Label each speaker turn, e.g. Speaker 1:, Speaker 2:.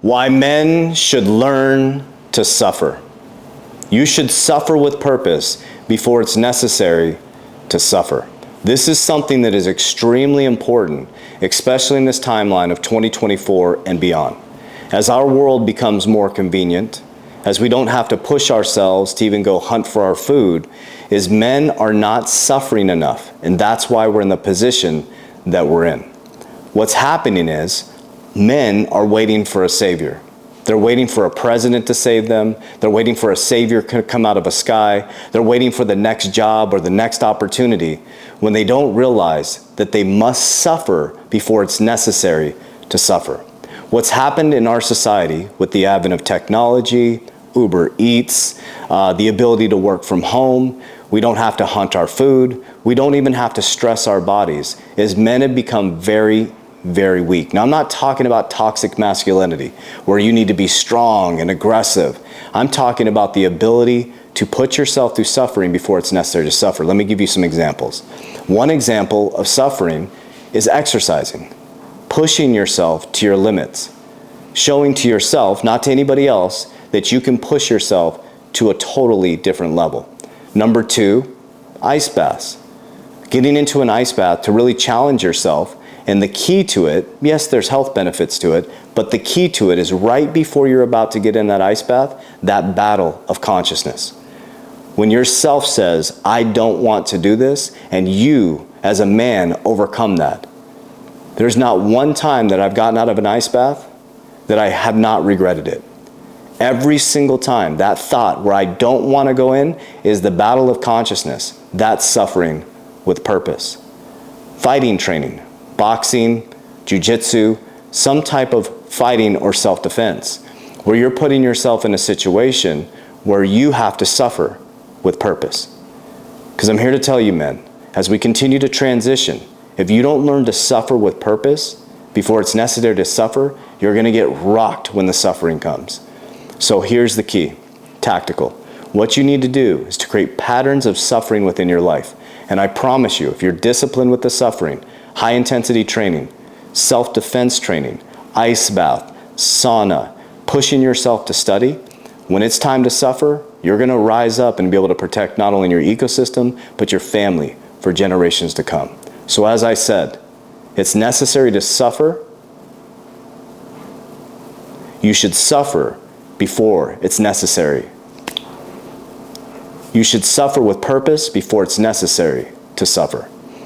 Speaker 1: Why men should learn to suffer. You should suffer with purpose before it's necessary to suffer. This is something that is extremely important, especially in this timeline of 2024 and beyond. As our world becomes more convenient, as we don't have to push ourselves to even go hunt for our food, is men are not suffering enough, and that's why we're in the position that we're in. What's happening is men are waiting for a savior. They're waiting for a president to save them. They're waiting for a savior to come out of a sky. They're waiting for the next job or the next opportunity when they don't realize that they must suffer before it's necessary to suffer. What's happened in our society with the advent of technology, Uber Eats, the ability to work from home, we don't have to hunt our food, we don't even have to stress our bodies, is men have become very weak. Now, I'm not talking about toxic masculinity, where you need to be strong and aggressive. I'm talking about the ability to put yourself through suffering before it's necessary to suffer. Let me give you some examples. One example of suffering is exercising, pushing yourself to your limits, showing to yourself, not to anybody else, that you can push yourself to a totally different level. Number two, ice baths. Getting into an ice bath to really challenge yourself. And the key to it, yes, there's health benefits to it, but the key to it is right before you're about to get in that ice bath, that battle of consciousness. When your self says, I don't want to do this, and you, as a man, overcome that. There's not one time that I've gotten out of an ice bath that I have not regretted it. Every single time, that thought where I don't want to go in is the battle of consciousness. That's suffering with purpose. Fighting training. Boxing, jiu-jitsu, some type of fighting or self-defense, where you're putting yourself in a situation where you have to suffer with purpose. Because I'm here to tell you, men, as we continue to transition, if you don't learn to suffer with purpose before it's necessary to suffer, you're going to get rocked when the suffering comes. So here's the key, tactical. What you need to do is to create patterns of suffering within your life. And I promise you, if you're disciplined with the suffering, high intensity training, self-defense training, ice bath, sauna, pushing yourself to study, when it's time to suffer, you're going to rise up and be able to protect not only your ecosystem, but your family for generations to come. So as I said, it's necessary to suffer. You should suffer before it's necessary. You should suffer with purpose before it's necessary to suffer.